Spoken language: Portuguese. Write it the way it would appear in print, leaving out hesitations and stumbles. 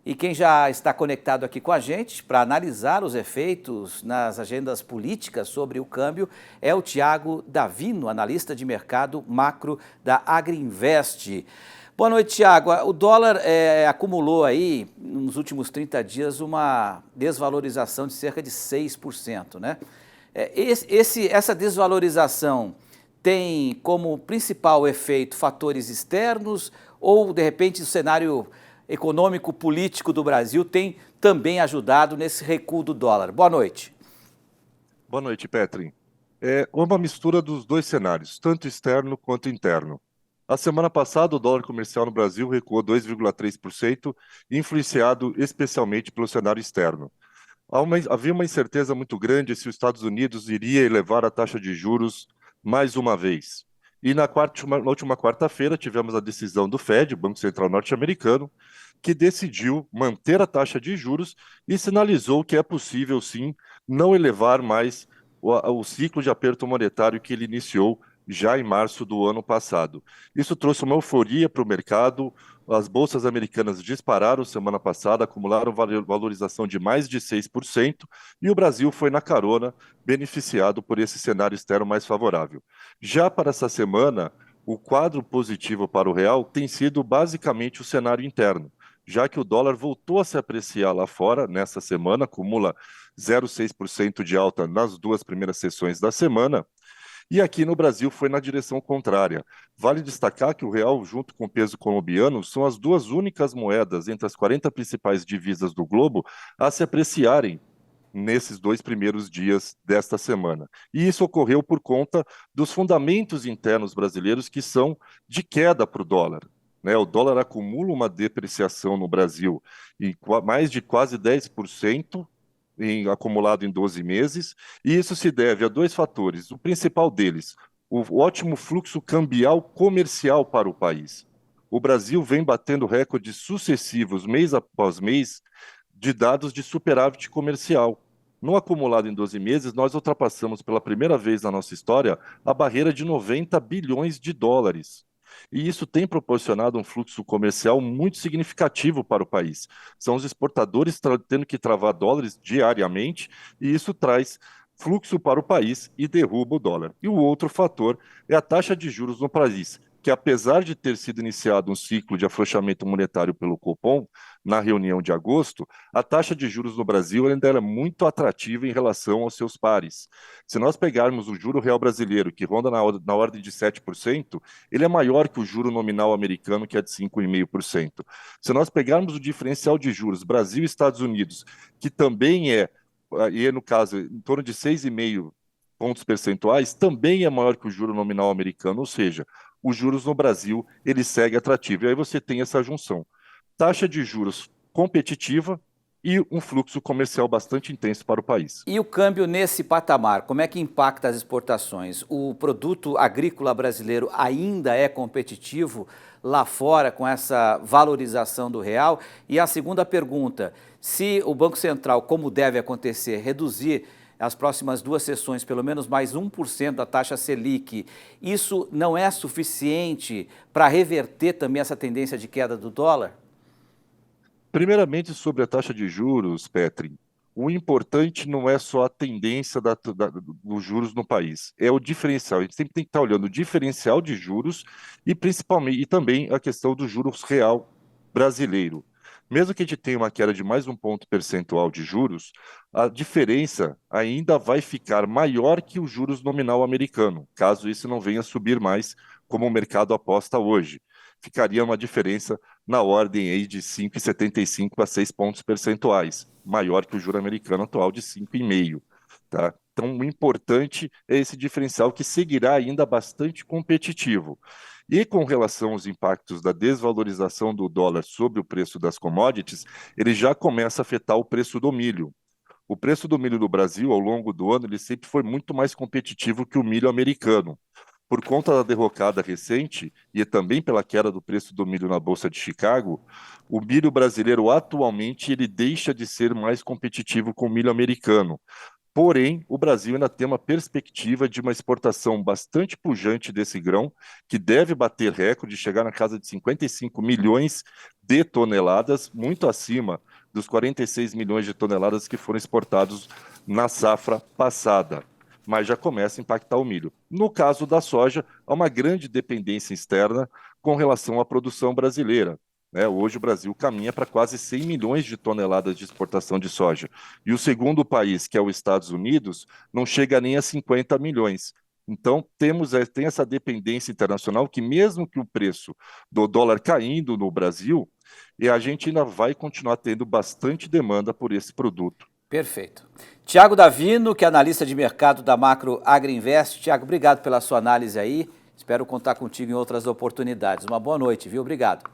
E quem já está conectado aqui com a gente para analisar os efeitos nas agendas políticas sobre o câmbio é o Tiago Davino, analista de mercado macro da Agrinvest. Boa noite, Tiago. O dólar acumulou aí, nos últimos 30 dias, uma desvalorização de cerca de 6%, né? Essa desvalorização tem como principal efeito fatores externos ou, de repente, o cenário econômico político do Brasil tem também ajudado nesse recuo do dólar? Boa noite. Boa noite, Petrin. É uma mistura dos dois cenários, tanto externo quanto interno. A semana passada, o dólar comercial no Brasil recuou 2,3%, influenciado especialmente pelo cenário externo. Havia uma incerteza muito grande se os Estados Unidos iria elevar a taxa de juros mais uma vez. E na última quarta-feira, tivemos a decisão do Fed, o Banco Central norte-americano, que decidiu manter a taxa de juros e sinalizou que é possível, sim, não elevar mais o ciclo de aperto monetário que ele iniciou já em março do ano passado. Isso trouxe uma euforia para o mercado. As bolsas americanas dispararam semana passada, acumularam valorização de mais de 6%, e o Brasil foi na carona, beneficiado por esse cenário externo mais favorável. Já para essa semana, o quadro positivo para o real tem sido basicamente o cenário interno, já que o dólar voltou a se apreciar lá fora nessa semana, acumula 0,6% de alta nas duas primeiras sessões da semana, e aqui no Brasil foi na direção contrária. Vale destacar que o real, junto com o peso colombiano, são as duas únicas moedas entre as 40 principais divisas do globo a se apreciarem nesses dois primeiros dias desta semana. E isso ocorreu por conta dos fundamentos internos brasileiros que são de queda para o dólar. Né? O dólar acumula uma depreciação no Brasil em mais de quase 10%, acumulado em 12 meses, e isso se deve a dois fatores. O principal deles, o ótimo fluxo cambial comercial para o país. O Brasil vem batendo recordes sucessivos, mês após mês, de dados de superávit comercial. No acumulado em 12 meses, nós ultrapassamos pela primeira vez na nossa história a barreira de 90 bilhões de dólares. E isso tem proporcionado um fluxo comercial muito significativo para o país. São os exportadores tendo que travar dólares diariamente, e isso traz fluxo para o país e derruba o dólar. E o outro fator é a taxa de juros no país, que apesar de ter sido iniciado um ciclo de afrouxamento monetário pelo Copom, na reunião de agosto, a taxa de juros no Brasil ainda era muito atrativa em relação aos seus pares. Se nós pegarmos o juro real brasileiro, que ronda na ordem de 7%, ele é maior que o juro nominal americano, que é de 5,5%. Se nós pegarmos o diferencial de juros Brasil e Estados Unidos, que também e no caso, em torno de 6,5 pontos percentuais, também é maior que o juro nominal americano, ou seja, os juros no Brasil, ele segue atrativo. E aí você tem essa junção. Taxa de juros competitiva e um fluxo comercial bastante intenso para o país. E o câmbio nesse patamar, como é que impacta as exportações? O produto agrícola brasileiro ainda é competitivo lá fora com essa valorização do real? E a segunda pergunta, se o Banco Central, como deve acontecer, reduzir as próximas duas sessões pelo menos mais 1% da taxa Selic, isso não é suficiente para reverter também essa tendência de queda do dólar? Primeiramente, sobre a taxa de juros, Petri, o importante não é só a tendência dos juros no país, é o diferencial. A gente sempre tem que estar olhando o diferencial de juros e principalmente e também a questão do juros real brasileiro. Mesmo que a gente tenha uma queda de mais um ponto percentual de juros, a diferença ainda vai ficar maior que o juros nominal americano, caso isso não venha a subir mais, como o mercado aposta hoje. Ficaria uma diferença na ordem aí de 5,75 a 6 pontos percentuais, maior que o juro americano atual de 5,5. Tá? Então, o importante é esse diferencial que seguirá ainda bastante competitivo. E com relação aos impactos da desvalorização do dólar sobre o preço das commodities, ele já começa a afetar o preço do milho. O preço do milho no Brasil, ao longo do ano, ele sempre foi muito mais competitivo que o milho americano. Por conta da derrocada recente e também pela queda do preço do milho na Bolsa de Chicago, o milho brasileiro atualmente ele deixa de ser mais competitivo com o milho americano. Porém, o Brasil ainda tem uma perspectiva de uma exportação bastante pujante desse grão, que deve bater recorde, chegar na casa de 55 milhões de toneladas, muito acima dos 46 milhões de toneladas que foram exportados na safra passada. Mas já começa a impactar o milho. No caso da soja, há uma grande dependência externa com relação à produção brasileira. Hoje o Brasil caminha para quase 100 milhões de toneladas de exportação de soja. E o segundo país, que é os Estados Unidos, não chega nem a 50 milhões. Então, tem essa dependência internacional que, mesmo que o preço do dólar caindo no Brasil, e a gente ainda vai continuar tendo bastante demanda por esse produto. Perfeito. Tiago Davino, que é analista de mercado da Macro Agriinvest. Tiago, obrigado pela sua análise aí. Espero contar contigo em outras oportunidades. Uma boa noite, viu? Obrigado.